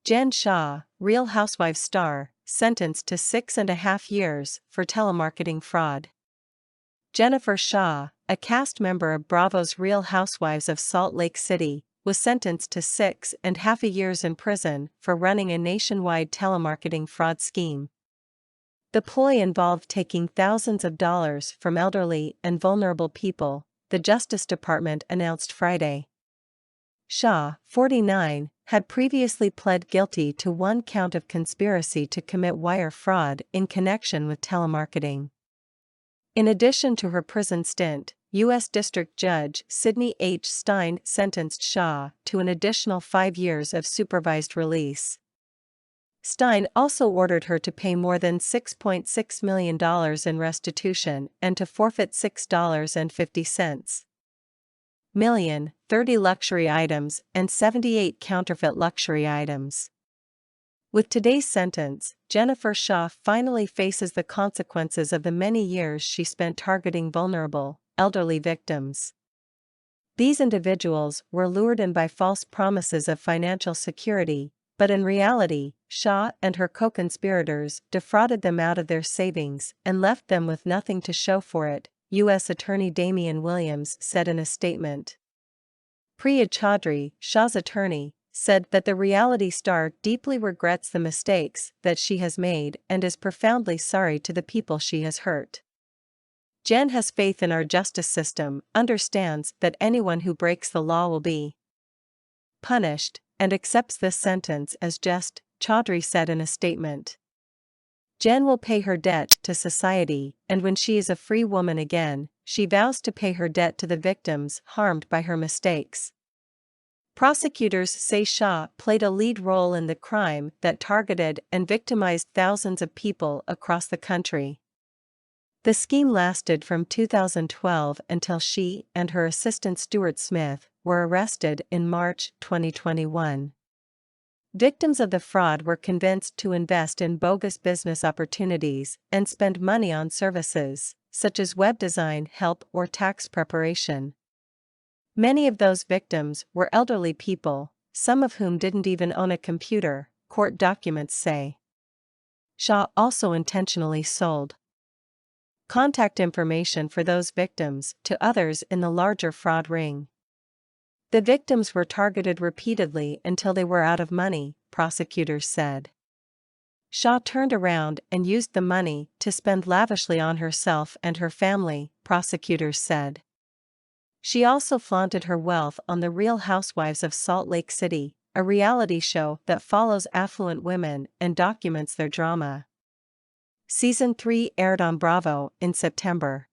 Jen Shah, Real Housewives star, sentenced to 6.5 years for telemarketing fraud. Jennifer Shah, a cast member of Bravo's Real Housewives of Salt Lake City, was sentenced to 6.5 years in prison for running a nationwide telemarketing fraud scheme. The ploy involved taking thousands of dollars from elderly and vulnerable people, the Justice Department announced Friday. Shah, 49, had previously pled guilty to one count of conspiracy to commit wire fraud in connection with telemarketing. In addition to her prison stint, U.S. District Judge Sidney H. Stein sentenced Shah to an additional 5 years of supervised release. Stein also ordered her to pay more than $6.6 million in restitution and to forfeit $6.50 million, 30 luxury items, and 78 counterfeit luxury items. With today's sentence, Jennifer Shah finally faces the consequences of the many years she spent targeting vulnerable, elderly victims. These individuals were lured in by false promises of financial security, but in reality, Shah and her co-conspirators defrauded them out of their savings and left them with nothing to show for it, U.S. Attorney Damian Williams said in a statement. Priya Chaudhry, Shah's attorney, said that the reality star deeply regrets the mistakes that she has made and is profoundly sorry to the people she has hurt. Jen has faith in our justice system, understands that anyone who breaks the law will be punished, and accepts this sentence as just, Chaudhry said in a statement. Jen will pay her debt to society, and when she is a free woman again, she vows to pay her debt to the victims harmed by her mistakes. Prosecutors say Shah played a lead role in the crime that targeted and victimized thousands of people across the country. The scheme lasted from 2012 until she and her assistant Stuart Smith were arrested in March 2021. Victims of the fraud were convinced to invest in bogus business opportunities and spend money on services, such as web design help or tax preparation. Many of those victims were elderly people, some of whom didn't even own a computer, court documents say. Shah also intentionally sold contact information for those victims to others in the larger fraud ring. The victims were targeted repeatedly until they were out of money, prosecutors said. Shah turned around and used the money to spend lavishly on herself and her family, prosecutors said. She also flaunted her wealth on The Real Housewives of Salt Lake City, a reality show that follows affluent women and documents their drama. Season 3 aired on Bravo in September.